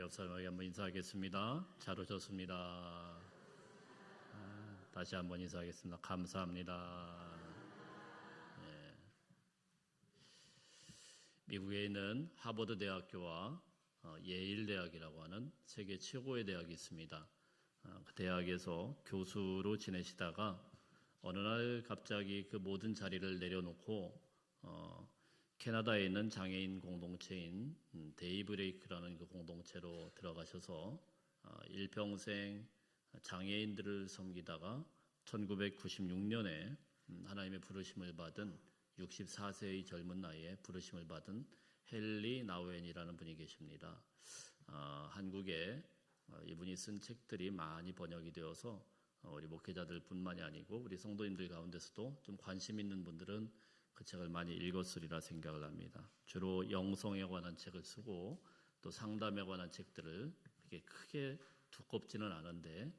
옆 사람에게 한번 인사하겠습니다. 잘 오셨습니다. 다시 한번 인사하겠습니다. 감사합니다. 네. 미국에 있는 하버드 대학교와 예일 대학이라고 하는 세계 최고의 대학이 있습니다. 그 대학에서 교수로 지내시다가 어느 날 갑자기 그 모든 자리를 내려놓고 캐나다에 있는 장애인 공동체인 데이브레이크라는 그 공동체로 들어가셔서 일평생 장애인들을 섬기다가 1996년에 하나님의 부르심을 받은 64세의 젊은 나이에 부르심을 받은 헨리 나우엔이라는 분이 계십니다. 한국에 이분이 쓴 책들이 많이 번역이 되어서 우리 목회자들 뿐만이 아니고 우리 성도님들 가운데서도 좀 관심 있는 분들은 그 책을 많이 읽었으리라 생각을 합니다. 주로 영성에 관한 책을 쓰고 또 상담에 관한 책들을 이렇게 크게 두껍지는 않은데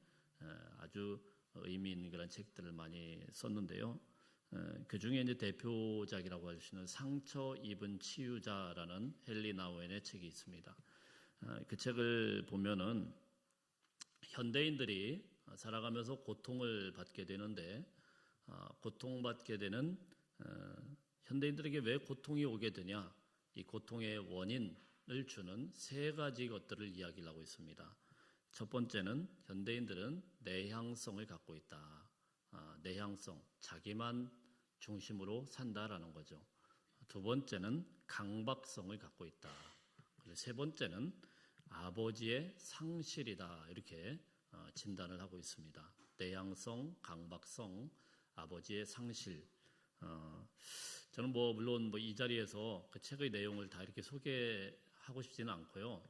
아주 의미 있는 그런 책들을 많이 썼는데요. 그 중에 이제 대표작이라고 할 수 있는 상처 입은 치유자라는 헨리 나우엔의 책이 있습니다. 그 책을 보면은 현대인들이 살아가면서 고통을 받게 되는데 고통받게 되는 현대인들에게 왜 고통이 오게 되냐, 이 고통의 원인을 주는 세 가지 것들을 이야기를 하고 있습니다. 첫 번째는 현대인들은 내향성을 갖고 있다. 내향성, 자기만 중심으로 산다라는 거죠. 두 번째는 강박성을 갖고 있다. 그리고 세 번째는 아버지의 상실이다. 이렇게 진단을 하고 있습니다. 내향성, 강박성, 아버지의 상실. 저는 물론 이 자리에서 그 책의 내용을 다 이렇게 소개하고 싶지는 않고요.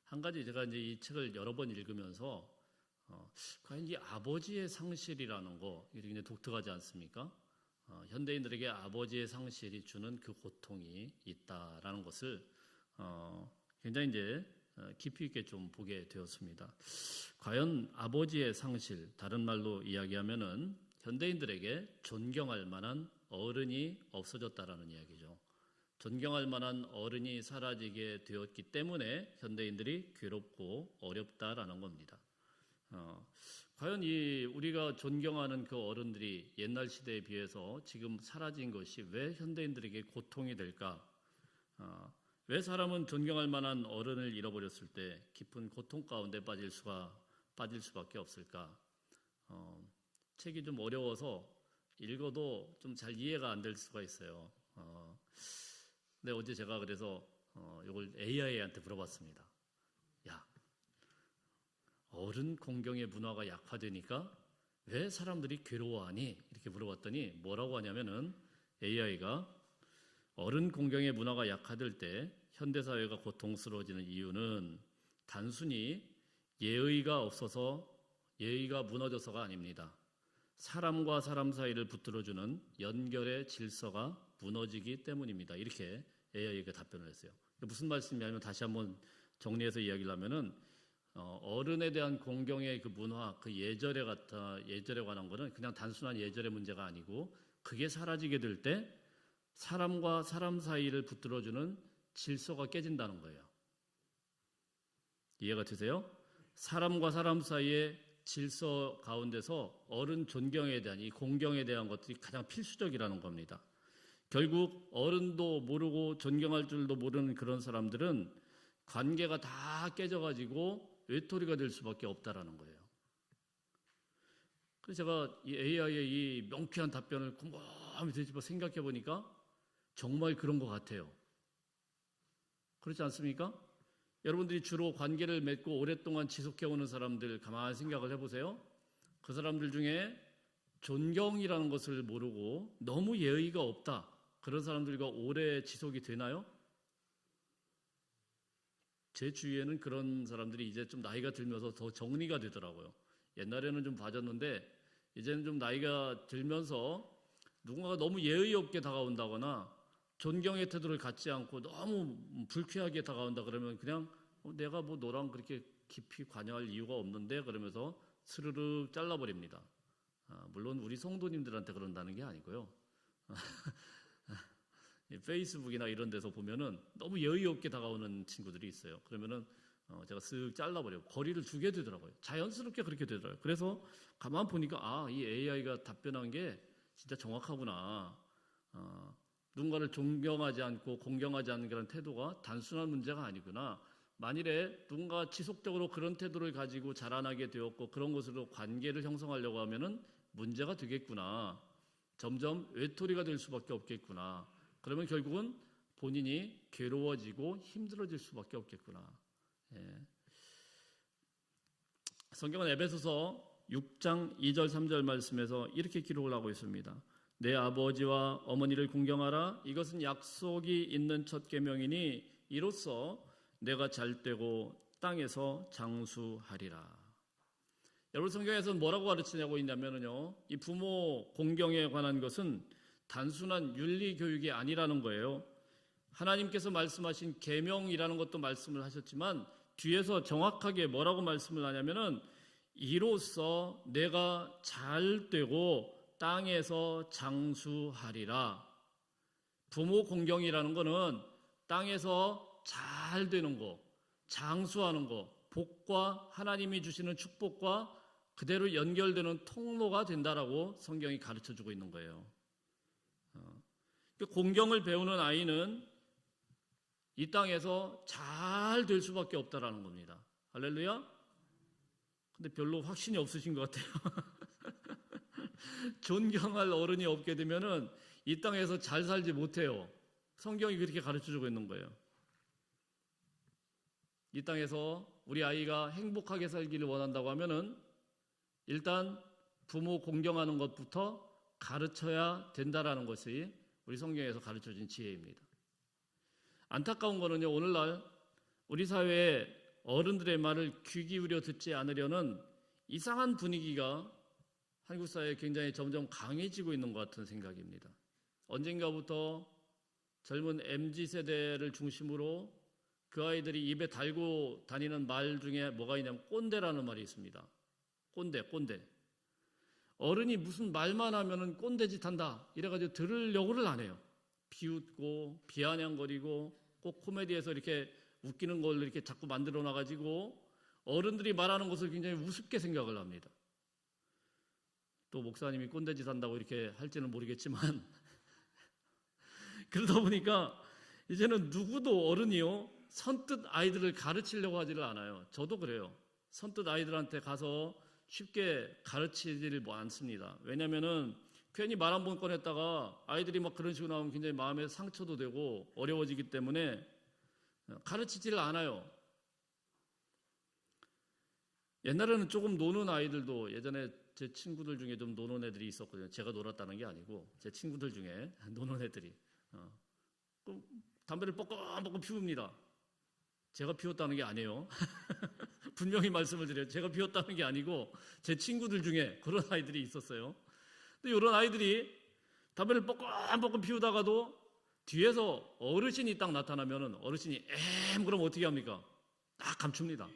한 가지 제가 이제 이 책을 여러 번 읽으면서 과연 이 아버지의 상실이라는 거, 이게 굉장히 독특하지 않습니까? 현대인들에게 아버지의 상실이 주는 그 고통이 있다라는 것을 굉장히 이제 깊이 있게 좀 보게 되었습니다. 과연 아버지의 상실, 다른 말로 이야기하면은 현대인들에게 존경할 만한 어른이 없어졌다라는 이야기죠. 존경할 만한 어른이 사라지게 되었기 때문에 현대인들이 괴롭고 어렵다라는 겁니다. 과연 우리가 존경하는 그 어른들이 옛날 시대에 비해서 지금 사라진 것이 왜 현대인들에게 고통이 될까? 왜 사람은 존경할 만한 어른을 잃어버렸을 때 깊은 고통 가운데 빠질 수밖에 없을까? 책이 좀 어려워서 읽어도 좀 잘 이해가 안 될 수가 있어요. 근데 어제 제가 그래서 이걸 AI한테 물어봤습니다. 야, 어른 공경의 문화가 약화되니까 왜 사람들이 괴로워하니? 이렇게 물어봤더니 뭐라고 하냐면은 AI가 어른 공경의 문화가 약화될 때 현대사회가 고통스러워지는 이유는 단순히 예의가 없어서 예의가 무너져서가 아닙니다. 사람과 사람 사이를 붙들어주는 연결의 질서가 무너지기 때문입니다. 이렇게 AI가 답변을 했어요. 무슨 말씀이냐면 다시 한번 정리해서 이야기를 하면은 어른에 대한 공경의 그 문화, 그 예절에 관한 거는 그냥 단순한 예절의 문제가 아니고 그게 사라지게 될 때 사람과 사람 사이를 붙들어주는 질서가 깨진다는 거예요. 이해가 되세요? 사람과 사람 사이의 질서 가운데서 어른 존경에 대한 이 공경에 대한 것들이 가장 필수적이라는 겁니다. 결국 어른도 모르고 존경할 줄도 모르는 그런 사람들은 관계가 다 깨져가지고 외톨이가 될 수밖에 없다라는 거예요. 그래서 제가 이 AI의 이 명쾌한 답변을 곰곰이 뒤집어 생각해 보니까 정말 그런 것 같아요. 그렇지 않습니까? 여러분들이 주로 관계를 맺고 오랫동안 지속해오는 사람들 가만히 생각을 해보세요. 그 사람들 중에 존경이라는 것을 모르고 너무 예의가 없다. 그런 사람들과 오래 지속이 되나요? 제 주위에는 그런 사람들이 이제 좀 나이가 들면서 더 정리가 되더라고요. 옛날에는 좀 봐줬는데 이제는 좀 나이가 들면서 누군가가 너무 예의 없게 다가온다거나 존경의 태도를 갖지 않고 너무 불쾌하게 다가온다 그러면 그냥 내가 너랑 그렇게 깊이 관여할 이유가 없는데 그러면서 스르르 잘라버립니다. 물론 우리 성도님들한테 그런다는 게 아니고요. 페이스북이나 이런 데서 보면은 너무 여유 없게 다가오는 친구들이 있어요. 그러면은 제가 쓱 잘라버려요. 거리를 두게 되더라고요. 자연스럽게 그렇게 되더라고요. 그래서 가만 보니까 이 AI가 답변한 게 진짜 정확하구나. 누군가를 존경하지 않고 공경하지 않는 그런 태도가 단순한 문제가 아니구나. 만일에 누군가 지속적으로 그런 태도를 가지고 자라나게 되었고 그런 것으로 관계를 형성하려고 하면은 문제가 되겠구나. 점점 외톨이가 될 수밖에 없겠구나. 그러면 결국은 본인이 괴로워지고 힘들어질 수밖에 없겠구나. 성경은 에베소서 6장 2절 3절 말씀에서 이렇게 기록을 하고 있습니다. 내 아버지와 어머니를 공경하라. 이것은 약속이 있는 첫 계명이니 이로써 내가 잘되고 땅에서 장수하리라. 여러분, 성경에서는 뭐라고 가르치냐고 있냐면요, 이 부모 공경에 관한 것은 단순한 윤리 교육이 아니라는 거예요. 하나님께서 말씀하신 계명이라는 것도 말씀을 하셨지만 뒤에서 정확하게 뭐라고 말씀을 하냐면은 이로써 내가 잘되고 땅에서 장수하리라. 부모 공경이라는 거는 땅에서 잘 되는 거, 장수하는 거, 복과 하나님이 주시는 축복과 그대로 연결되는 통로가 된다라고 성경이 가르쳐주고 있는 거예요. 공경을 배우는 아이는 이 땅에서 잘 될 수밖에 없다라는 겁니다. 할렐루야. 근데 별로 확신이 없으신 것 같아요. 존경할 어른이 없게 되면은 이 땅에서 잘 살지 못해요. 성경이 그렇게 가르쳐주고 있는 거예요. 이 땅에서 우리 아이가 행복하게 살기를 원한다고 하면은 일단 부모 공경하는 것부터 가르쳐야 된다라는 것이 우리 성경에서 가르쳐진 지혜입니다. 안타까운 거는요, 오늘날 우리 사회에 어른들의 말을 귀 기울여 듣지 않으려는 이상한 분위기가 한국 사회에 굉장히 점점 강해지고 있는 것 같은 생각입니다. 언젠가부터 젊은 MZ세대를 중심으로 그 아이들이 입에 달고 다니는 말 중에 뭐가 있냐면 꼰대라는 말이 있습니다. 꼰대. 어른이 무슨 말만 하면은 꼰대짓 한다 이래가지고 들으려고를 안 해요. 비웃고 비아냥거리고 꼭 코미디에서 이렇게 웃기는 걸 이렇게 자꾸 만들어 놔가지고 어른들이 말하는 것을 굉장히 우습게 생각을 합니다. 또 목사님이 꼰대짓 한다고 이렇게 할지는 모르겠지만 그러다 보니까 이제는 누구도 어른이요 선뜻 아이들을 가르치려고 하지를 않아요. 저도 그래요. 선뜻 아이들한테 가서 쉽게 가르치지를 않습니다. 왜냐면은 괜히 말 한 번 꺼냈다가 아이들이 막 그런 식으로 나오면 굉장히 마음에 상처도 되고 어려워지기 때문에 가르치지를 않아요. 옛날에는 조금 노는 아이들도 예전에 제 친구들 중에 좀 노는 애들이 있었거든요. 제가 놀았다는 게 아니고 제 친구들 중에 노는 애들이 담배를 뻑뻑 피웁니다. 제가 피웠다는 게 아니에요. 분명히 말씀을 드려요. 제가 피웠다는 게 아니고 제 친구들 중에 그런 아이들이 있었어요. 근데 이런 아이들이 담배를 뻑뻑 피우다가도 뒤에서 어르신이 딱 나타나면은 어르신이 그럼 어떻게 합니까? 딱 감춥니다.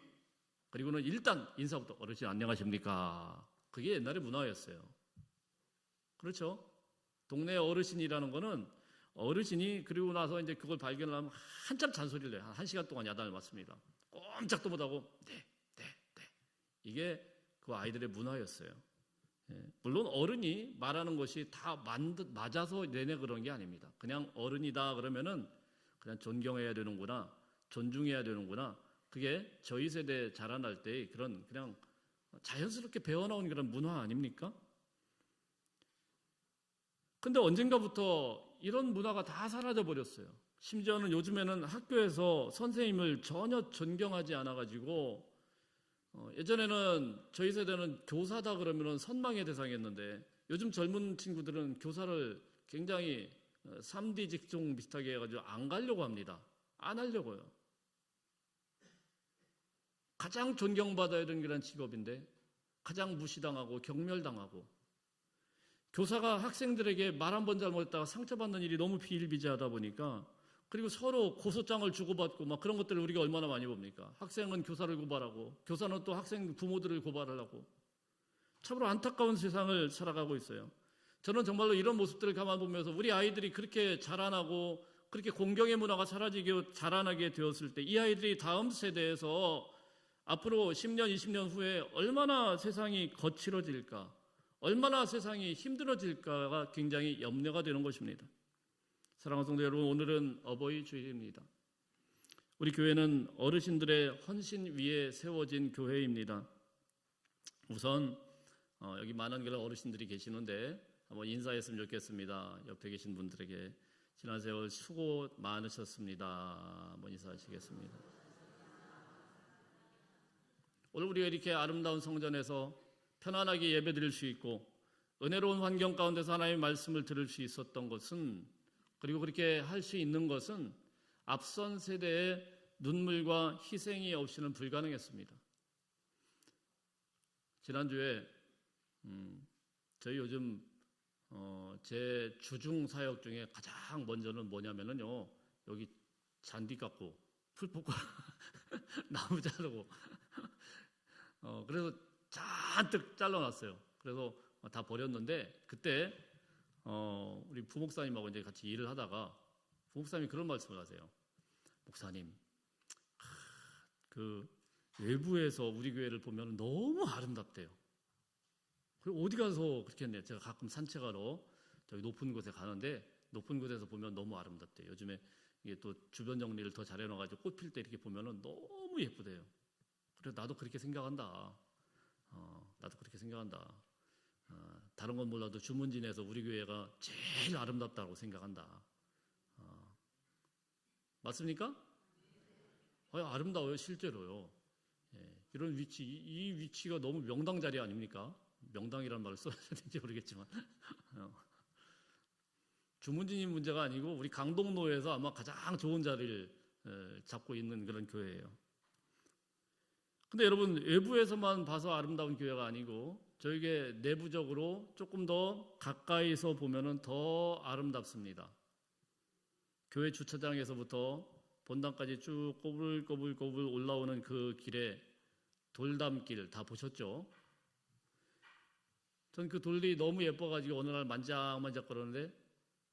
그리고는 일단 인사부터 어르신 안녕하십니까? 그게 옛날의 문화였어요. 그렇죠? 동네 어르신이라는 거는 어르신이 그리고 나서 이제 그걸 발견을 하면 한참 잔소리를 해요. 한 시간 동안 야단을 맞습니다. 꼼짝도 못하고 네. 이게 그 아이들의 문화였어요. 물론 어른이 말하는 것이 다 맞아서 내내 그런 게 아닙니다. 그냥 어른이다 그러면은 그냥 존경해야 되는구나, 존중해야 되는구나. 그게 저희 세대 자라날 때 그런 그냥 자연스럽게 배워나온 그런 문화 아닙니까? 근데 언젠가부터 이런 문화가 다 사라져 버렸어요. 심지어는 요즘에는 학교에서 선생님을 전혀 존경하지 않아가지고 예전에는 저희 세대는 교사다 그러면 선망의 대상이었는데 요즘 젊은 친구들은 교사를 굉장히 3D 직종 비슷하게 해가지고 안 가려고 합니다. 안 하려고요. 가장 존경받아야 되는 그런 직업인데 가장 무시당하고 경멸당하고 교사가 학생들에게 말 한 번 잘못했다가 상처받는 일이 너무 비일비재하다 보니까 그리고 서로 고소장을 주고받고 막 그런 것들을 우리가 얼마나 많이 봅니까? 학생은 교사를 고발하고 교사는 또 학생 부모들을 고발하려고 참으로 안타까운 세상을 살아가고 있어요. 저는 정말로 이런 모습들을 가만 보면서 우리 아이들이 그렇게 자라나고 그렇게 공경의 문화가 사라지게 자라나게 되었을 때 이 아이들이 다음 세대에서 앞으로 10년, 20년 후에 얼마나 세상이 거칠어질까, 얼마나 세상이 힘들어질까가 굉장히 염려가 되는 것입니다. 사랑하는 성도 여러분, 오늘은 어버이 주일입니다. 우리 교회는 어르신들의 헌신 위에 세워진 교회입니다. 우선 여기 많은 그런 어르신들이 계시는데 한번 인사했으면 좋겠습니다. 옆에 계신 분들에게 지난 세월 수고 많으셨습니다. 한번 인사하시겠습니다. 오늘 우리가 이렇게 아름다운 성전에서 편안하게 예배드릴 수 있고 은혜로운 환경 가운데서 하나님의 말씀을 들을 수 있었던 것은, 그리고 그렇게 할 수 있는 것은 앞선 세대의 눈물과 희생이 없이는 불가능했습니다. 지난주에 저희 요즘 제 주중 사역 중에 가장 먼저는 뭐냐면요, 여기 잔디 깎고 풀 뽑고 나무 자르고 그래서 잔뜩 잘라놨어요. 그래서 다 버렸는데 그때 우리 부목사님하고 이제 같이 일을 하다가 부목사님이 그런 말씀을 하세요. 목사님, 그 외부에서 우리 교회를 보면 너무 아름답대요. 그리고 어디 가서 그렇게 했네요. 제가 가끔 산책하러 저기 높은 곳에 가는데 높은 곳에서 보면 너무 아름답대요. 요즘에 이게 또 주변 정리를 더 잘해놔가지고 꽃 필 때 이렇게 보면은 너무 예쁘대요. 그래서 나도 그렇게 생각한다. 나도 그렇게 생각한다. 다른 건 몰라도 주문진에서 우리 교회가 제일 아름답다고 생각한다. 맞습니까? 아름다워요, 실제로요. 예, 이런 위치, 이 위치가 너무 명당 자리 아닙니까? 명당이라는 말을 써야 되는지 모르겠지만 주문진이 문제가 아니고 우리 강동로에서 아마 가장 좋은 자리를 잡고 있는 그런 교회예요. 근데 여러분, 외부에서만 봐서 아름다운 교회가 아니고 저에게 내부적으로 조금 더 가까이서 보면은 더 아름답습니다. 교회 주차장에서부터 본당까지 쭉 꼬불꼬불 올라오는 그 길에 돌담길 다 보셨죠? 전 그 돌이 너무 예뻐가지고 어느 날 만작만작 거리는데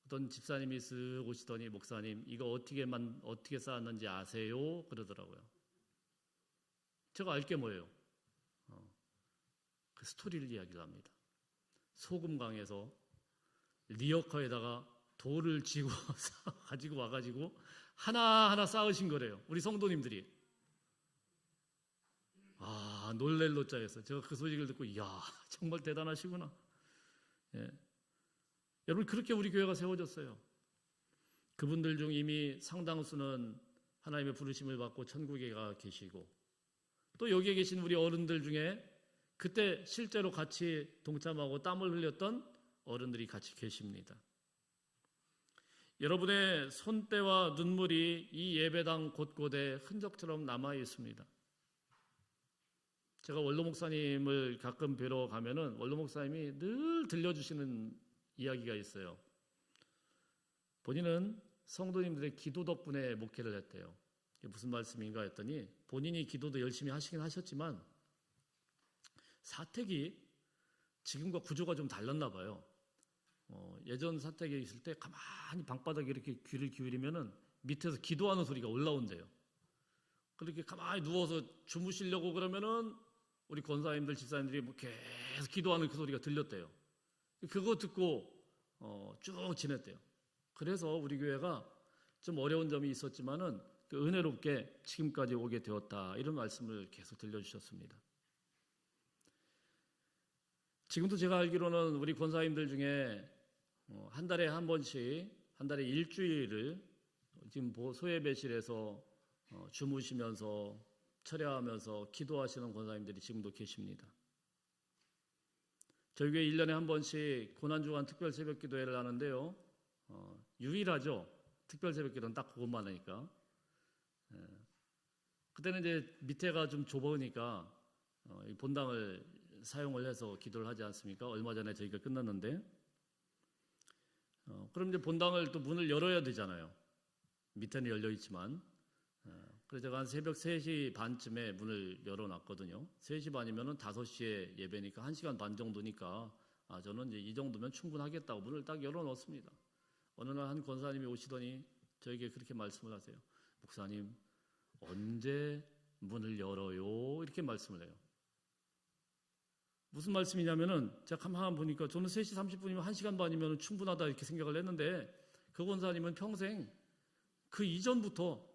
어떤 집사님이 쓱 오시더니, 목사님 이거 어떻게 쌓았는지 아세요? 그러더라고요. 제가 알 게 뭐예요? 그 스토리를 이야기를 합니다. 소금강에서 리어커에다가 돌을 지고 가지고 와가지고 하나하나 쌓으신 거래요. 우리 성도님들이. 놀랄 노자였어요. 제가 그 소식을 듣고 이야, 정말 대단하시구나. 예. 여러분, 그렇게 우리 교회가 세워졌어요. 그분들 중 이미 상당수는 하나님의 부르심을 받고 천국에 가 계시고, 또 여기에 계신 우리 어른들 중에 그때 실제로 같이 동참하고 땀을 흘렸던 어른들이 같이 계십니다. 여러분의 손때와 눈물이 이 예배당 곳곳에 흔적처럼 남아 있습니다. 제가 원로 목사님을 가끔 뵈러 가면은 원로 목사님이 늘 들려주시는 이야기가 있어요. 본인은 성도님들의 기도 덕분에 목회를 했대요. 이게 무슨 말씀인가 했더니, 본인이 기도도 열심히 하시긴 하셨지만 사택이 지금과 구조가 좀 달랐나 봐요. 예전 사택에 있을 때 가만히 방바닥에 이렇게 귀를 기울이면은 밑에서 기도하는 소리가 올라온대요. 그렇게 가만히 누워서 주무시려고 그러면은 우리 권사님들, 집사님들이 뭐 계속 기도하는 그 소리가 들렸대요. 그거 듣고 쭉 지냈대요. 그래서 우리 교회가 좀 어려운 점이 있었지만은 그 은혜롭게 지금까지 오게 되었다, 이런 말씀을 계속 들려주셨습니다. 지금도 제가 알기로는 우리 권사님들 중에 한 달에 한 번씩, 한 달에 일주일을 지금 소예배실에서 주무시면서 철야하면서 기도하시는 권사님들이 지금도 계십니다. 저희 교회 1년에 한 번씩 고난주간 특별 새벽 기도회를 하는데요. 유일하죠. 특별 새벽 기도는 딱 그것만 하니까. 그때는 이제 밑에가 좀 좁으니까 본당을 사용을 해서 기도를 하지 않습니까? 얼마 전에 저희가 끝났는데, 그럼 이제 본당을 또 문을 열어야 되잖아요. 밑에는 열려 있지만. 그래서 제가 한 새벽 3시 반쯤에 문을 열어놨거든요. 3시 반이면 5시에 예배니까 1시간 반 정도니까 저는 이제 이 정도면 충분하겠다고 문을 딱 열어놓습니다. 어느 날 한 권사님이 오시더니 저에게 그렇게 말씀을 하세요. 목사님, 언제 문을 열어요? 이렇게 말씀을 해요. 무슨 말씀이냐면은 제가 가만 보니까 저는 3시 30분이면 1시간 반이면 충분하다 이렇게 생각을 했는데 그 권사님은 평생 그 이전부터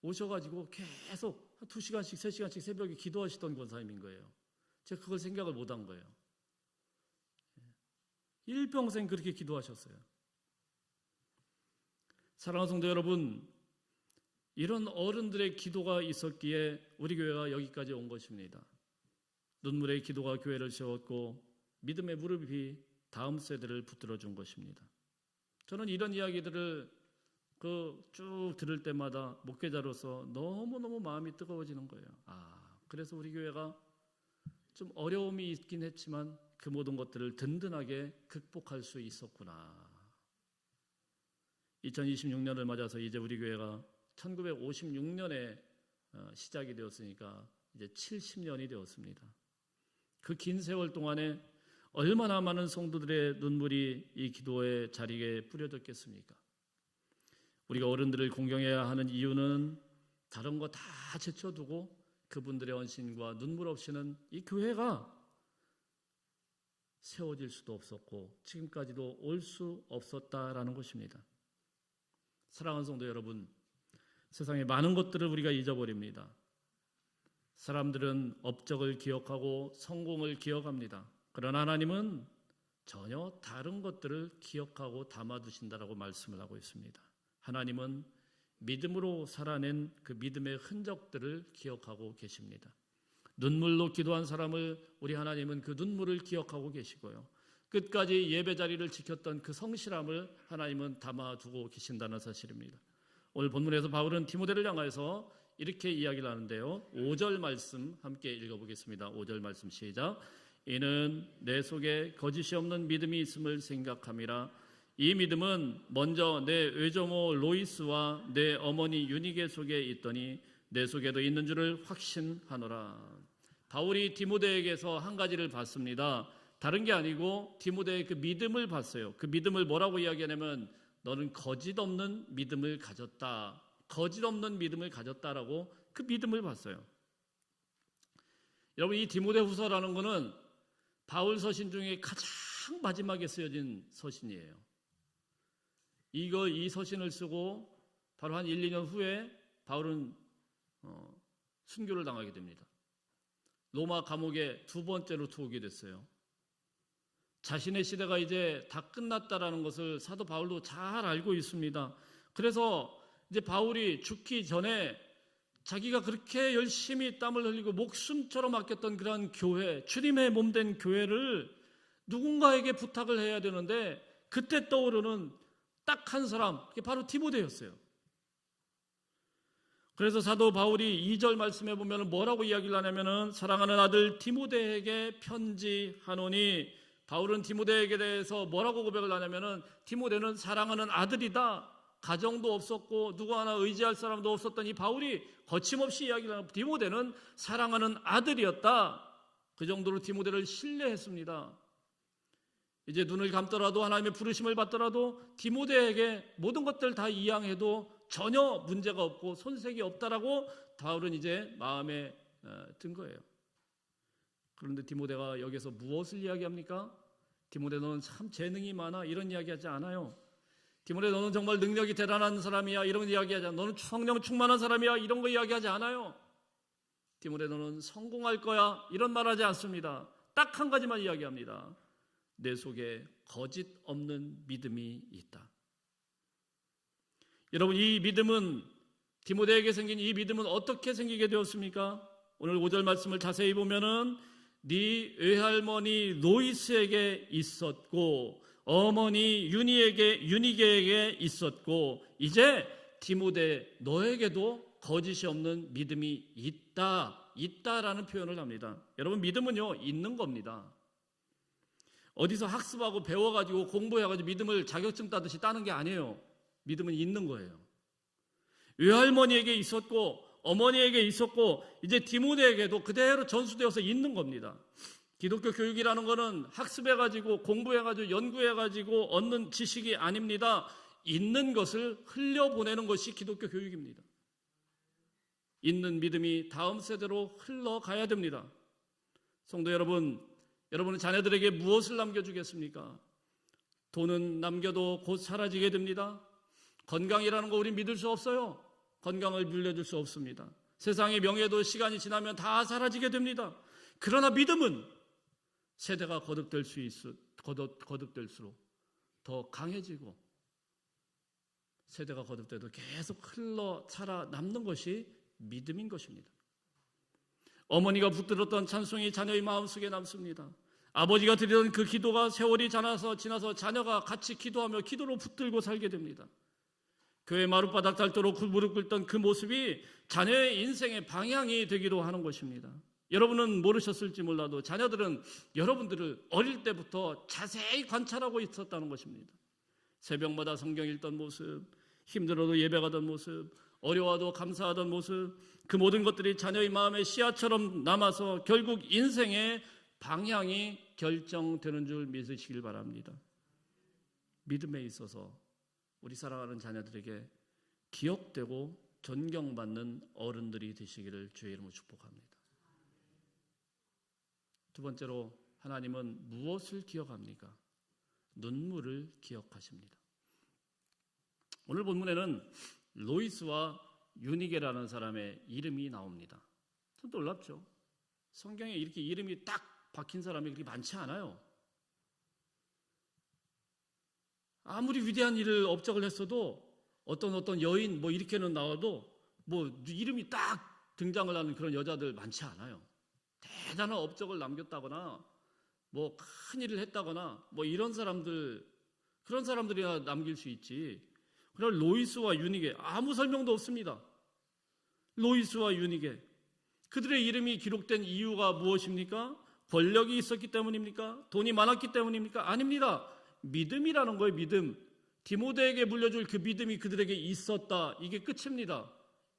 오셔가지고 계속 한 2시간씩 3시간씩 새벽에 기도하시던 권사님인 거예요. 제가 그걸 생각을 못한 거예요. 일평생 그렇게 기도하셨어요. 사랑하는 성도 여러분, 이런 어른들의 기도가 있었기에 우리 교회가 여기까지 온 것입니다. 눈물의 기도가 교회를 세웠고 믿음의 무릎이 다음 세대를 붙들어준 것입니다. 저는 이런 이야기들을 쭉 들을 때마다 목회자로서 너무너무 마음이 뜨거워지는 거예요. 그래서 우리 교회가 좀 어려움이 있긴 했지만 그 모든 것들을 든든하게 극복할 수 있었구나. 2026년을 맞아서 이제 우리 교회가 1956년에 시작이 되었으니까 이제 70년이 되었습니다. 그 긴 세월 동안에 얼마나 많은 성도들의 눈물이 이 기도의 자리에 뿌려졌겠습니까? 우리가 어른들을 공경해야 하는 이유는 다른 거 다 제쳐두고 그분들의 헌신과 눈물 없이는 이 교회가 세워질 수도 없었고 지금까지도 올 수 없었다라는 것입니다. 사랑하는 성도 여러분, 세상에 많은 것들을 우리가 잊어버립니다. 사람들은 업적을 기억하고 성공을 기억합니다. 그러나 하나님은 전혀 다른 것들을 기억하고 담아두신다라고 말씀을 하고 있습니다. 하나님은 믿음으로 살아낸 그 믿음의 흔적들을 기억하고 계십니다. 눈물로 기도한 사람을 우리 하나님은 그 눈물을 기억하고 계시고요. 끝까지 예배 자리를 지켰던 그 성실함을 하나님은 담아두고 계신다는 사실입니다. 오늘 본문에서 바울은 디모데를 향해서 이렇게 이야기를 하는데요. 5절 말씀 함께 읽어보겠습니다. 5절 말씀 시작. 이는 내 속에 거짓이 없는 믿음이 있음을 생각함이라. 이 믿음은 먼저 내 외조모 로이스와 내 어머니 유니게 속에 있더니 내 속에도 있는 줄을 확신하노라. 바울이 디모데에게서 한 가지를 봤습니다. 다른 게 아니고 디모데의 그 믿음을 봤어요. 그 믿음을 뭐라고 이야기하냐면 너는 거짓 없는 믿음을 가졌다. 거짓 없는 믿음을 가졌다라고 그 믿음을 봤어요. 여러분, 이 디모데 후서라는 것은 바울 서신 중에 가장 마지막에 쓰여진 서신이에요. 이 서신을 쓰고 바로 한 1, 2년 후에 바울은 순교를 당하게 됩니다. 로마 감옥에 2번째로 투옥이 됐어요. 자신의 시대가 이제 다 끝났다라는 것을 사도 바울도 잘 알고 있습니다. 그래서 이제 바울이 죽기 전에 자기가 그렇게 열심히 땀을 흘리고 목숨처럼 아꼈던 그러한 교회, 주님의 몸된 교회를 누군가에게 부탁을 해야 되는데 그때 떠오르는 딱 한 사람, 그게 바로 디모데였어요. 그래서 사도 바울이 2절 말씀에 보면 뭐라고 이야기를 하냐면은 사랑하는 아들 디모데에게 편지하노니, 바울은 디모데에게 대해서 뭐라고 고백을 하냐면은 디모데는 사랑하는 아들이다. 가정도 없었고 누구 하나 의지할 사람도 없었던 이 바울이 거침없이 이야기를 하는, 디모데는 사랑하는 아들이었다. 그 정도로 디모데를 신뢰했습니다. 이제 눈을 감더라도 하나님의 부르심을 받더라도 디모데에게 모든 것들 다 이양해도 전혀 문제가 없고 손색이 없다라고 바울은 이제 마음에 든 거예요. 그런데 디모데가 여기서 무엇을 이야기합니까? 디모데 너는 참 재능이 많아, 이런 이야기하지 않아요. 디모데 너는 정말 능력이 대단한 사람이야, 이런 이야기하지 않아요. 너는 성령 충만한 사람이야, 이런 거 이야기하지 않아요. 디모데 너는 성공할 거야, 이런 말하지 않습니다. 딱 한 가지만 이야기합니다. 내 속에 거짓 없는 믿음이 있다. 여러분, 이 믿음은, 디모데에게 생긴 이 믿음은 어떻게 생기게 되었습니까? 오늘 5절 말씀을 자세히 보면은 네 외할머니 로이스에게 있었고 어머니 유니게에게 있었고 이제 디모데 너에게도 거짓이 없는 믿음이 있다라는 표현을 합니다. 여러분, 믿음은요 있는 겁니다. 어디서 학습하고 배워가지고 공부해가지고 믿음을 자격증 따듯이 따는 게 아니에요. 믿음은 있는 거예요. 외할머니에게 있었고 어머니에게 있었고 이제 디모데에게도 그대로 전수되어서 있는 겁니다. 기독교 교육이라는 것은 학습해가지고 공부해가지고 연구해가지고 얻는 지식이 아닙니다. 있는 것을 흘려보내는 것이 기독교 교육입니다. 있는 믿음이 다음 세대로 흘러가야 됩니다. 성도 여러분, 여러분은 자녀들에게 무엇을 남겨주겠습니까? 돈은 남겨도 곧 사라지게 됩니다. 건강이라는 거 우리 믿을 수 없어요. 건강을 물려줄 수 없습니다. 세상의 명예도 시간이 지나면 다 사라지게 됩니다. 그러나 믿음은 세대가 거듭될수록 더 강해지고 세대가 거듭돼도 계속 흘러 살아남는 것이 믿음인 것입니다. 어머니가 붙들었던 찬송이 자녀의 마음속에 남습니다. 아버지가 드리던 그 기도가 세월이 지나서 자녀가 같이 기도하며 기도로 붙들고 살게 됩니다. 교회 마룻바닥 닳도록 무릎 꿇던 그 모습이 자녀의 인생의 방향이 되기도 하는 것입니다. 여러분은 모르셨을지 몰라도 자녀들은 여러분들을 어릴 때부터 자세히 관찰하고 있었다는 것입니다. 새벽마다 성경 읽던 모습, 힘들어도 예배가던 모습, 어려워도 감사하던 모습, 그 모든 것들이 자녀의 마음에 씨앗처럼 남아서 결국 인생의 방향이 결정되는 줄 믿으시길 바랍니다. 믿음에 있어서 우리 사랑하는 자녀들에게 기억되고 존경받는 어른들이 되시기를 주의 이름으로 축복합니다. 두 번째로 하나님은 무엇을 기억합니까? 눈물을 기억하십니다. 오늘 본문에는 로이스와 유니게라는 사람의 이름이 나옵니다. 좀 놀랍죠? 성경에 이렇게 이름이 딱 박힌 사람이 그렇게 많지 않아요. 아무리 위대한 일을 업적을 했어도 어떤 여인 이렇게는 나와도 이름이 딱 등장을 하는 그런 여자들 많지 않아요. 대단한 업적을 남겼다거나 큰 일을 했다거나 이런 사람들, 그런 사람들이야 남길 수 있지. 그러나 로이스와 유니게 아무 설명도 없습니다. 로이스와 유니게 그들의 이름이 기록된 이유가 무엇입니까? 권력이 있었기 때문입니까? 돈이 많았기 때문입니까? 아닙니다. 믿음이라는 거예요. 믿음. 디모데에게 물려줄 그 믿음이 그들에게 있었다. 이게 끝입니다.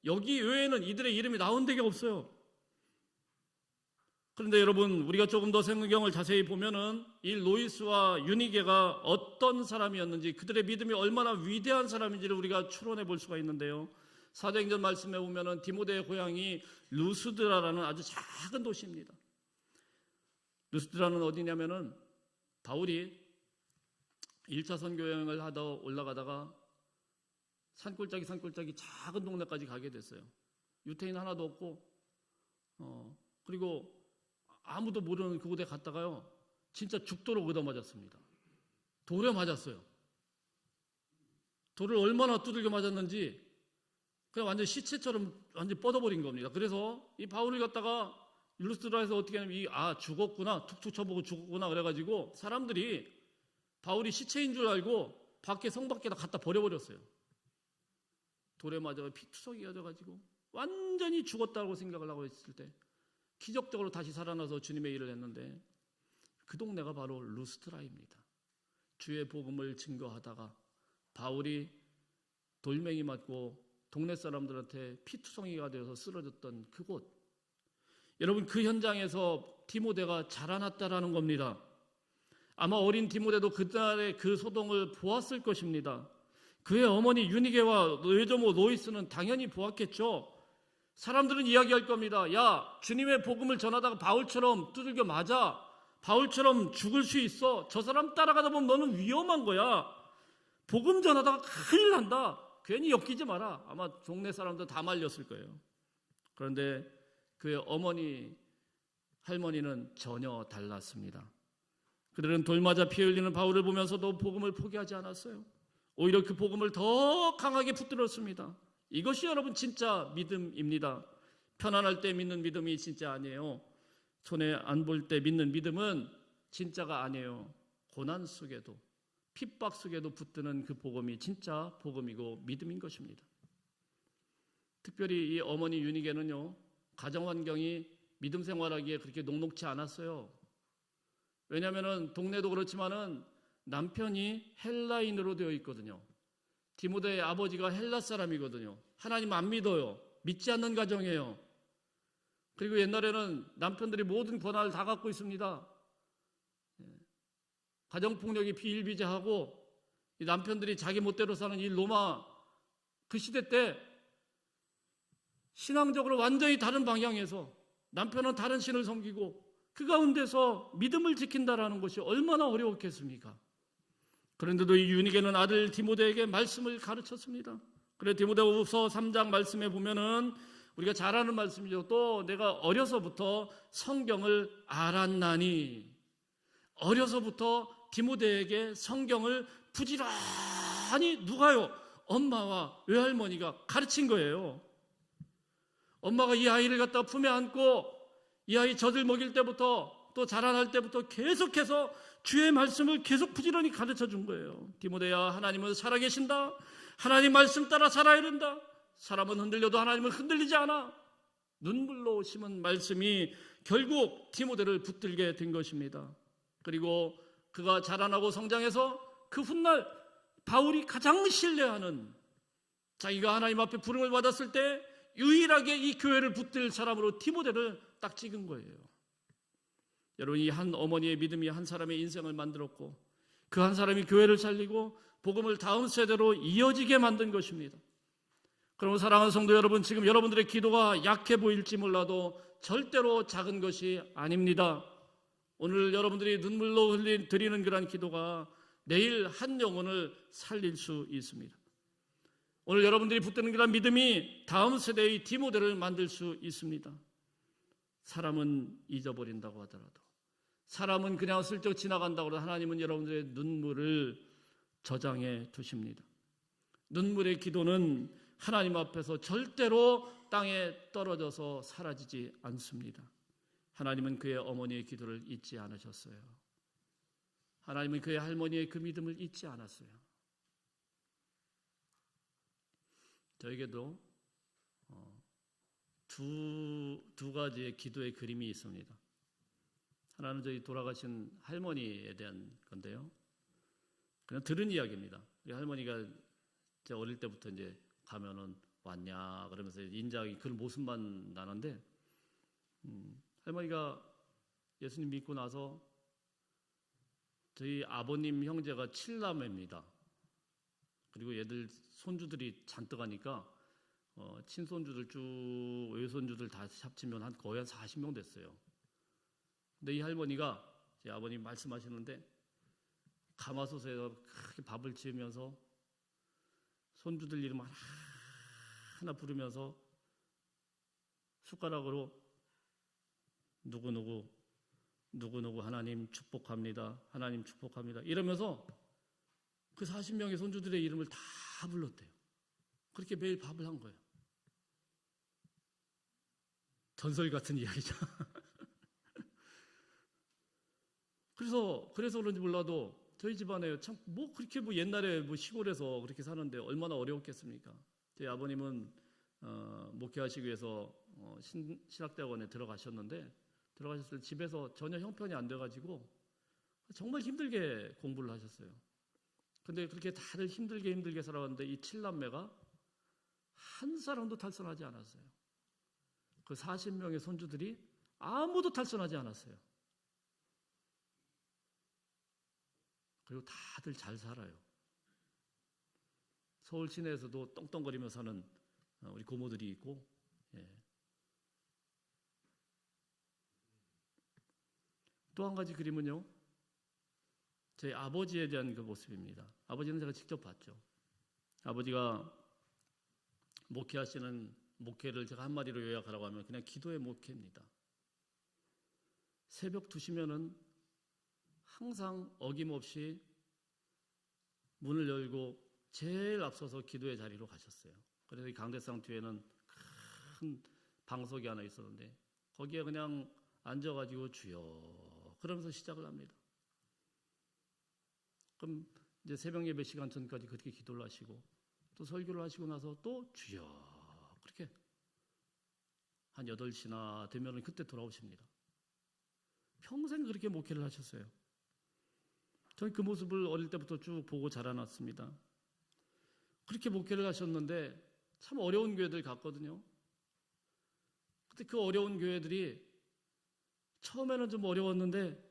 여기 외에는 이들의 이름이 나온 데가 없어요. 그런데 여러분, 우리가 조금 더 성경을 자세히 보면은 이 로이스와 유니게가 어떤 사람이었는지, 그들의 믿음이 얼마나 위대한 사람인지를 우리가 추론해 볼 수가 있는데요. 사도행전 말씀에 보면은 디모데의 고향이 루스드라라는 아주 작은 도시입니다. 루스드라는 어디냐면은 바울이 1차 선교 여행을 하다 올라가다가 산골짜기 작은 동네까지 가게 됐어요. 유태인 하나도 없고 그리고 아무도 모르는 그곳에 갔다가요, 진짜 죽도록 얻어맞았습니다. 돌에 맞았어요. 돌을 얼마나 두들겨 맞았는지 그냥 완전 시체처럼 완전 뻗어버린 겁니다. 그래서 이 바울을 갖다가 루스드라에서 어떻게 하냐면 죽었구나, 툭툭 쳐보고 죽었구나 그래가지고 사람들이 바울이 시체인 줄 알고 성 밖에다 갖다 버려버렸어요. 돌에 맞아 피투성이가 져가지고 완전히 죽었다고 생각을 하고 있을 때 기적적으로 다시 살아나서 주님의 일을 했는데 그 동네가 바로 루스드라입니다. 주의 복음을 증거하다가 바울이 돌멩이 맞고 동네 사람들한테 피투성이가 되어서 쓰러졌던 그곳, 여러분, 그 현장에서 디모데가 자라났다라는 겁니다. 아마 어린 디모데도 그날의 그 소동을 보았을 것입니다. 그의 어머니 유니게와 외조모 로이스는 당연히 보았겠죠. 사람들은 이야기할 겁니다. 야, 주님의 복음을 전하다가 바울처럼 두들겨 맞아. 바울처럼 죽을 수 있어. 저 사람 따라가다 보면 너는 위험한 거야. 복음 전하다가 큰일 난다. 괜히 엮이지 마라. 아마 동네 사람들 다 말렸을 거예요. 그런데 그의 어머니, 할머니는 전혀 달랐습니다. 그들은 돌 맞아 피 흘리는 바울을 보면서도 복음을 포기하지 않았어요. 오히려 그 복음을 더 강하게 붙들었습니다. 이것이 여러분 진짜 믿음입니다. 편안할 때 믿는 믿음이 진짜 아니에요. 손에 안 볼 때 믿는 믿음은 진짜가 아니에요. 고난 속에도 핍박 속에도 붙드는 그 복음이 진짜 복음이고 믿음인 것입니다. 특별히 이 어머니 유니게는요, 가정 환경이 믿음 생활하기에 그렇게 녹록지 않았어요. 왜냐하면 동네도 그렇지만은 남편이 헬라인으로 되어 있거든요. 디모데의 아버지가 헬라 사람이거든요. 하나님 안 믿어요. 믿지 않는 가정이에요. 그리고 옛날에는 남편들이 모든 권한을 다 갖고 있습니다. 가정폭력이 비일비재하고 이 남편들이 자기 멋대로 사는 이 로마 그 시대 때 신앙적으로 완전히 다른 방향에서 남편은 다른 신을 섬기고 그 가운데서 믿음을 지킨다라는 것이 얼마나 어려웠겠습니까? 그런데도 이 유니게는 아들 디모데에게 말씀을 가르쳤습니다. 그래서 디모데후서 3장 말씀에 보면은 우리가 잘 아는 말씀이죠. 또 내가 어려서부터 성경을 알았나니, 어려서부터 디모데에게 성경을 부지런히 누가요? 엄마와 외할머니가 가르친 거예요. 엄마가 이 아이를 갖다 품에 안고 이 아이 젖을 먹일 때부터 또 자라날 때부터 계속해서 주의 말씀을 계속 부지런히 가르쳐 준 거예요. 디모데야, 하나님은 살아계신다. 하나님 말씀 따라 살아야 된다. 사람은 흔들려도 하나님은 흔들리지 않아. 눈물로 심은 말씀이 결국 디모데를 붙들게 된 것입니다. 그리고 그가 자라나고 성장해서 그 훗날 바울이 가장 신뢰하는, 자기가 하나님 앞에 부름을 받았을 때 유일하게 이 교회를 붙들 사람으로 디모데를 딱 찍은 거예요. 여러분, 이 한 어머니의 믿음이 한 사람의 인생을 만들었고 그 한 사람이 교회를 살리고 복음을 다음 세대로 이어지게 만든 것입니다. 그러면 사랑하는 성도 여러분, 지금 여러분들의 기도가 약해 보일지 몰라도 절대로 작은 것이 아닙니다. 오늘 여러분들이 눈물로 드리는 그런 기도가 내일 한 영혼을 살릴 수 있습니다. 오늘 여러분들이 붙드는 그런 믿음이 다음 세대의 디모데를 만들 수 있습니다. 사람은 잊어버린다고 하더라도, 사람은 그냥 슬쩍 지나간다고 하더라도 하나님은 여러분들의 눈물을 저장해 두십니다. 눈물의 기도는 하나님 앞에서 절대로 땅에 떨어져서 사라지지 않습니다. 하나님은 그의 어머니의 기도를 잊지 않으셨어요. 하나님은 그의 할머니의 그 믿음을 잊지 않았어요. 저에게도 두 가지의 기도의 그림이 있습니다. 하나는 저희 돌아가신 할머니에 대한 건데요. 그냥 들은 이야기입니다. 우리 할머니가 제가 어릴 때부터 이제 가면은 왔냐 그러면서 인자하게 그 모습만 나는데, 할머니가 예수님 믿고 나서 저희 아버님 형제가 7남매입니다. 그리고 얘들 손주들이 잔뜩 하니까 친손주들 쭉 외손주들 다 합치면 거의 한 40명 됐어요. 근데 이 할머니가 제 아버님 말씀하시는데 가마솥에서 크게 밥을 지으면서 손주들 이름 하나 부르면서 숟가락으로 누구누구 하나님 축복합니다. 하나님 축복합니다. 이러면서 그 40명의 손주들의 이름을 다 불렀대요. 그렇게 매일 밥을 한 거예요. 전설 같은 이야기죠. 그래서 그런지 몰라도 저희 집안에 참 그렇게 옛날에 시골에서 그렇게 사는데 얼마나 어려웠겠습니까? 저희 아버님은 목회하시기 위해서 신학대학원에 들어가셨는데, 들어가셨을 때 집에서 전혀 형편이 안 돼가지고 정말 힘들게 공부를 하셨어요. 근데 그렇게 다들 힘들게 살아왔는데 이 7남매가 한 사람도 탈선하지 않았어요. 그 40명의 손주들이 아무도 탈선하지 않았어요. 그리고 다들 잘 살아요. 서울 시내에서도 떵떵거리며 사는 우리 고모들이 있고, 또 한 가지 그림은요, 저희 아버지에 대한 그 모습입니다. 아버지는 제가 직접 봤죠. 아버지가 목회하시는 목회를 제가 한마디로 요약하라고 하면 그냥 기도의 목회입니다. 새벽 2시면은 항상 어김없이 문을 열고 제일 앞서서 기도의 자리로 가셨어요. 그래서 이 강대상 뒤에는 큰 방석이 하나 있었는데 거기에 그냥 앉아가지고 주여 그러면서 시작을 합니다. 그럼 이제 새벽 예배 시간 전까지 그렇게 기도를 하시고 또 설교를 하시고 나서 또 주여 그렇게 한 8시나 되면 그때 돌아오십니다. 평생 그렇게 목회를 하셨어요. 저는 그 모습을 어릴 때부터 쭉 보고 자라났습니다. 그렇게 목회를 하셨는데 참 어려운 교회들 갔거든요. 근데 그 어려운 교회들이 처음에는 좀 어려웠는데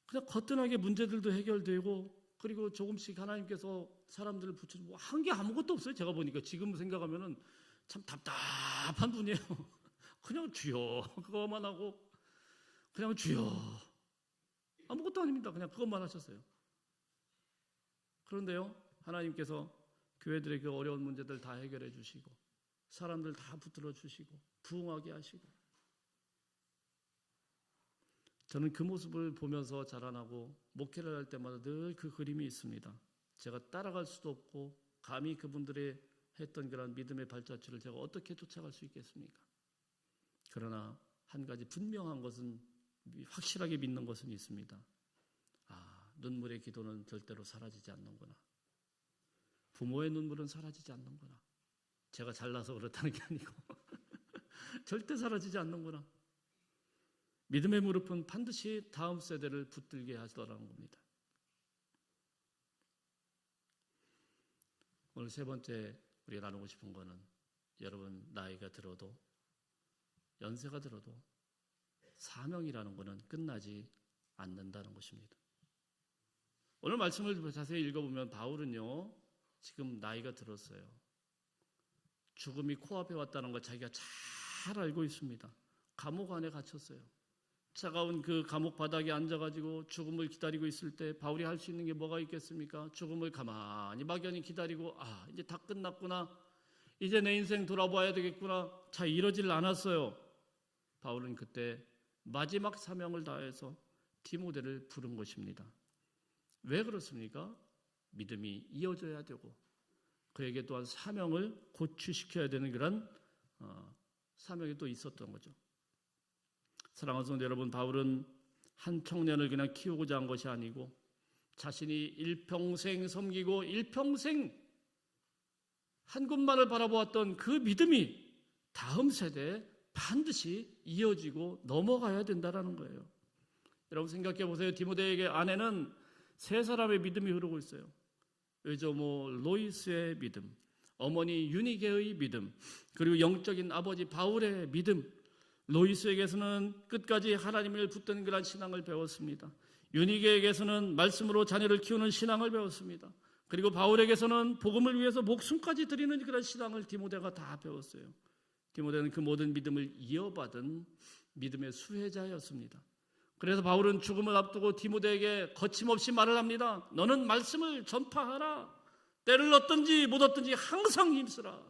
그냥 거뜬하게 문제들도 해결되고 그리고 조금씩 하나님께서 사람들을 붙여서 뭐 한 게 아무것도 없어요. 제가 보니까 지금 생각하면은 참 답답한 분이에요. 그냥 주여 그거만 하고 그냥 주여 아무것도 아닙니다. 그냥 그것만 하셨어요. 그런데요, 하나님께서 교회들의 그 어려운 문제들 다 해결해 주시고 사람들 다 붙들어 주시고 부흥하게 하시고, 저는 그 모습을 보면서 자라나고 목회를 할 때마다 늘 그 그림이 있습니다. 제가 따라갈 수도 없고 감히 그분들의 했던 그런 믿음의 발자취를 제가 어떻게 쫓아갈 수 있겠습니까? 그러나 한 가지 분명한 것은, 확실하게 믿는 것은 있습니다. 눈물의 기도는 절대로 사라지지 않는구나. 부모의 눈물은 사라지지 않는구나. 제가 잘나서 그렇다는 게 아니고 절대 사라지지 않는구나. 믿음의 무릎은 반드시 다음 세대를 붙들게 하시더라는 겁니다. 오늘 세 번째 우리가 나누고 싶은 거는, 여러분 나이가 들어도 연세가 들어도 사명이라는 것은 끝나지 않는다는 것입니다. 오늘 말씀을 자세히 읽어보면 바울은요, 지금 나이가 들었어요. 죽음이 코앞에 왔다는 걸 자기가 잘 알고 있습니다. 감옥 안에 갇혔어요. 차가운 그 감옥 바닥에 앉아가지고 죽음을 기다리고 있을 때 바울이 할 수 있는 게 뭐가 있겠습니까? 죽음을 가만히 막연히 기다리고, 이제 다 끝났구나, 이제 내 인생 돌아봐야 되겠구나, 잘 이러질 않았어요. 바울은 그때 마지막 사명을 다해서 디모데를 부른 것입니다. 왜 그렇습니까? 믿음이 이어져야 되고 그에게 또한 사명을 고취시켜야 되는 그런 사명이 또 있었던 거죠. 사랑하는 성도 여러분, 바울은 한 청년을 그냥 키우고자 한 것이 아니고 자신이 일평생 섬기고 일평생 한 곳만을 바라보았던 그 믿음이 다음 세대에 반드시 이어지고 넘어가야 된다는 거예요. 여러분 생각해 보세요. 디모데에게 안에는 세 사람의 믿음이 흐르고 있어요. 의조모 로이스의 믿음, 어머니 유니게의 믿음, 그리고 영적인 아버지 바울의 믿음. 로이스에게서는 끝까지 하나님을 붙든 그런 신앙을 배웠습니다. 유니게에게서는 말씀으로 자녀를 키우는 신앙을 배웠습니다. 그리고 바울에게서는 복음을 위해서 목숨까지 드리는 그런 신앙을 디모데가 다 배웠어요. 디모데는 그 모든 믿음을 이어받은 믿음의 수혜자였습니다. 그래서 바울은 죽음을 앞두고 디모데에게 거침없이 말을 합니다. 너는 말씀을 전파하라. 때를 얻든지 못 얻든지 항상 힘쓰라.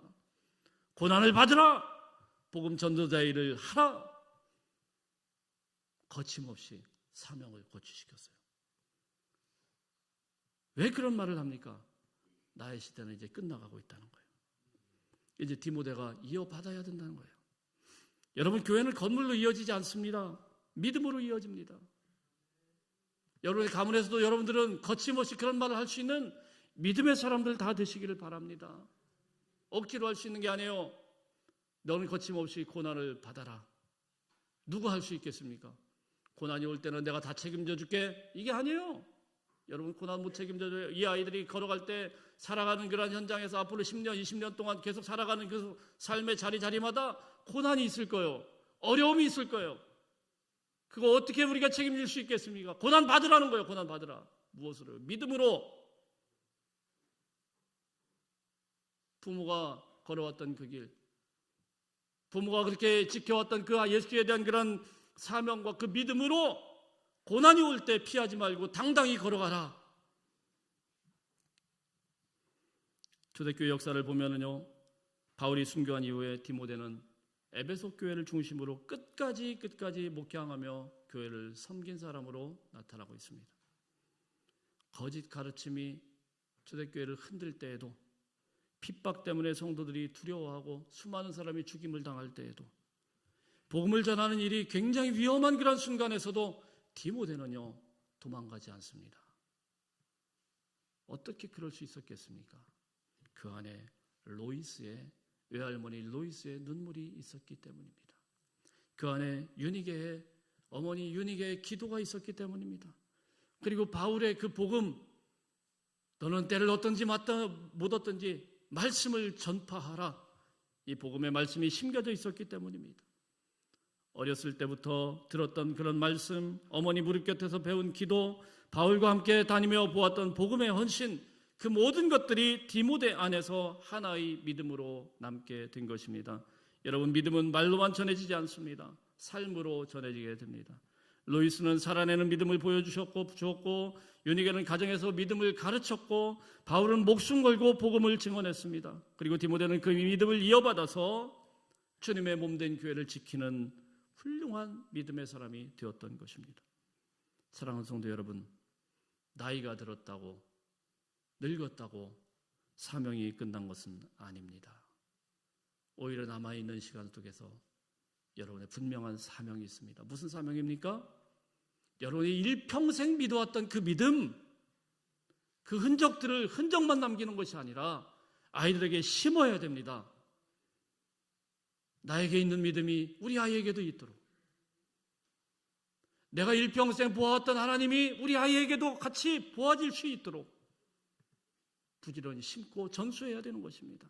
고난을 받으라. 복음 전도자의 일을 하라. 거침없이 사명을 고취시켰어요. 왜 그런 말을 합니까? 나의 시대는 이제 끝나가고 있다는 거예요. 이제 디모데가 이어받아야 된다는 거예요. 여러분, 교회는 건물로 이어지지 않습니다. 믿음으로 이어집니다. 여러분의 가문에서도 여러분들은 거침없이 그런 말을 할 수 있는 믿음의 사람들 다 되시기를 바랍니다. 억지로 할 수 있는 게 아니에요. 너는 거침없이 고난을 받아라. 누가 할 수 있겠습니까? 고난이 올 때는 내가 다 책임져 줄게, 이게 아니에요. 여러분, 고난 못 책임져줘요. 이 아이들이 걸어갈 때 살아가는 그런 현장에서 앞으로 10년, 20년 동안 계속 살아가는 그 삶의 자리마다 고난이 있을 거예요. 어려움이 있을 거예요. 그거 어떻게 우리가 책임질 수 있겠습니까? 고난 받으라는 거예요. 고난 받으라. 무엇으로? 믿음으로. 부모가 걸어왔던 그 길, 부모가 그렇게 지켜왔던 그 예수에 대한 그런 사명과 그 믿음으로 고난이 올 때 피하지 말고 당당히 걸어가라. 초대교회 역사를 보면은요, 바울이 순교한 이후에 디모데는 에베소 교회를 중심으로 끝까지 목회하며 교회를 섬긴 사람으로 나타나고 있습니다. 거짓 가르침이 초대교회를 흔들 때에도, 핍박 때문에 성도들이 두려워하고 수많은 사람이 죽임을 당할 때에도, 복음을 전하는 일이 굉장히 위험한 그런 순간에서도 디모데는요, 도망가지 않습니다. 어떻게 그럴 수 있었겠습니까? 그 안에 로이스의, 외할머니 로이스의 눈물이 있었기 때문입니다. 그 안에 유니게의, 어머니 유니게의 기도가 있었기 때문입니다. 그리고 바울의 그 복음, 너는 때를 얻든지 못 얻든지 말씀을 전파하라. 이 복음의 말씀이 심겨져 있었기 때문입니다. 어렸을 때부터 들었던 그런 말씀, 어머니 무릎 곁에서 배운 기도, 바울과 함께 다니며 보았던 복음의 헌신, 그 모든 것들이 디모데 안에서 하나의 믿음으로 남게 된 것입니다. 여러분, 믿음은 말로만 전해지지 않습니다. 삶으로 전해지게 됩니다. 로이스는 살아내는 믿음을 보여주었고 주었고, 유니게는 가정에서 믿음을 가르쳤고, 바울은 목숨 걸고 복음을 증언했습니다. 그리고 디모데는 그 믿음을 이어받아서 주님의 몸된 교회를 지키는 훌륭한 믿음의 사람이 되었던 것입니다. 사랑하는 성도 여러분, 나이가 들었다고, 늙었다고 사명이 끝난 것은 아닙니다. 오히려 남아있는 시간 속에서 여러분의 분명한 사명이 있습니다. 무슨 사명입니까? 여러분이 일평생 믿어왔던 그 믿음, 그 흔적만 남기는 것이 아니라 아이들에게 심어야 됩니다. 나에게 있는 믿음이 우리 아이에게도 있도록, 내가 일평생 보아왔던 하나님이 우리 아이에게도 같이 보아질 수 있도록 부지런히 심고 전수해야 되는 것입니다.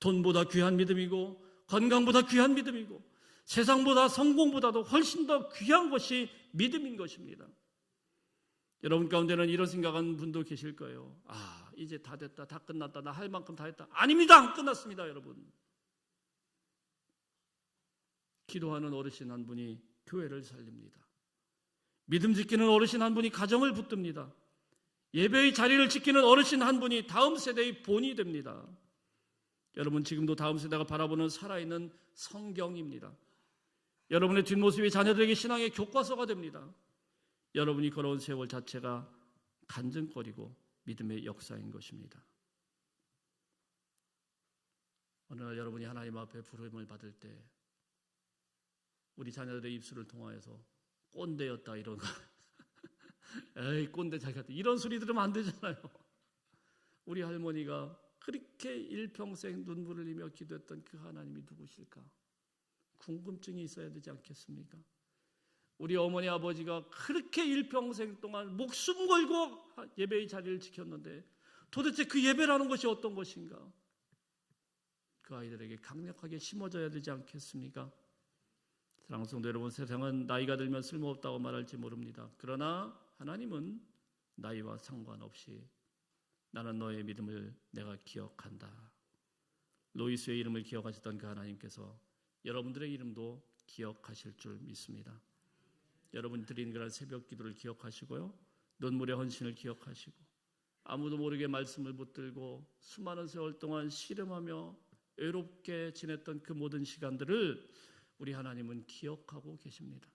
돈보다 귀한 믿음이고, 건강보다 귀한 믿음이고, 세상보다 성공보다도 훨씬 더 귀한 것이 믿음인 것입니다. 여러분 가운데는 이런 생각하는 분도 계실 거예요. 이제 다 됐다, 다 끝났다, 나 할 만큼 다 했다. 아닙니다. 안 끝났습니다, 여러분. 기도하는 어르신 한 분이 교회를 살립니다. 믿음 지키는 어르신 한 분이 가정을 붙듭니다. 예배의 자리를 지키는 어르신 한 분이 다음 세대의 본이 됩니다. 여러분, 지금도 다음 세대가 바라보는 살아있는 성경입니다. 여러분의 뒷모습이 자녀들에게 신앙의 교과서가 됩니다. 여러분이 걸어온 세월 자체가 간증거리고 믿음의 역사인 것입니다. 어느 날 여러분이 하나님 앞에 부름을 받을 때 우리 자녀들의 입술을 통하여서 꼰대였다 이런 거 에이 꼰대 자기가 이런 소리 들으면 안 되잖아요. 우리 할머니가 그렇게 일평생 눈물을 흘리며 기도했던 그 하나님이 누구실까? 궁금증이 있어야 되지 않겠습니까? 우리 어머니 아버지가 그렇게 일평생 동안 목숨 걸고 예배의 자리를 지켰는데 도대체 그 예배라는 것이 어떤 것인가? 그 아이들에게 강력하게 심어져야 되지 않겠습니까? 사랑하는 성도 여러분, 세상은 나이가 들면 쓸모없다고 말할지 모릅니다. 그러나 하나님은 나이와 상관없이 나는 너의 믿음을 내가 기억한다. 로이스의 이름을 기억하셨던 그 하나님께서 여러분들의 이름도 기억하실 줄 믿습니다. 여러분이 드린 그런 새벽 기도를 기억하시고요, 눈물의 헌신을 기억하시고, 아무도 모르게 말씀을 붙들고 수많은 세월 동안 씨름하며 외롭게 지냈던 그 모든 시간들을 우리 하나님은 기억하고 계십니다.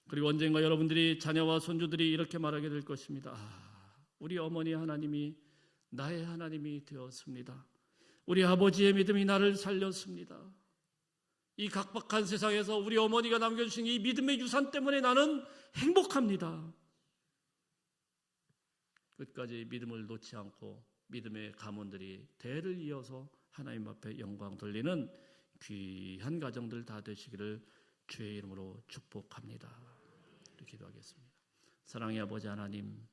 그리고 언젠가 여러분들이 자녀와 손주들이 이렇게 말하게 될 것입니다. 우리 어머니 하나님이 나의 하나님이 되었습니다. 우리 아버지의 믿음이 나를 살렸습니다. 이 각박한 세상에서 우리 어머니가 남겨주신 이 믿음의 유산 때문에 나는 행복합니다. 끝까지 믿음을 놓지 않고 믿음의 가문들이 대를 이어서 하나님 앞에 영광 돌리는 귀한 가정들 다 되시기를 주의 이름으로 축복합니다. 기도하겠습니다. 사랑의 아버지 하나님,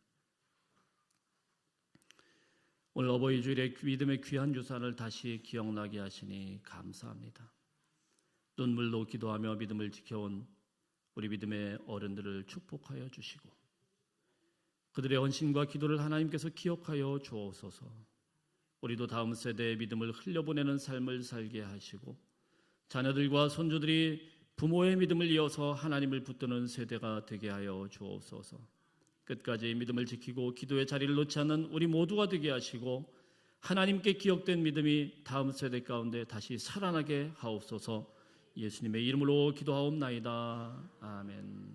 오늘 어버이 주일에 믿음의 귀한 유산을 다시 기억나게 하시니 감사합니다. 눈물로 기도하며 믿음을 지켜온 우리 믿음의 어른들을 축복하여 주시고 그들의 헌신과 기도를 하나님께서 기억하여 주옵소서. 우리도 다음 세대의 믿음을 흘려보내는 삶을 살게 하시고 자녀들과 손주들이 부모의 믿음을 이어서 하나님을 붙드는 세대가 되게 하여 주옵소서. 끝까지 믿음을 지키고 기도의 자리를 놓지 않는 우리 모두가 되게 하시고 하나님께 기억된 믿음이 다음 세대 가운데 다시 살아나게 하옵소서. 예수님의 이름으로 기도하옵나이다. 아멘.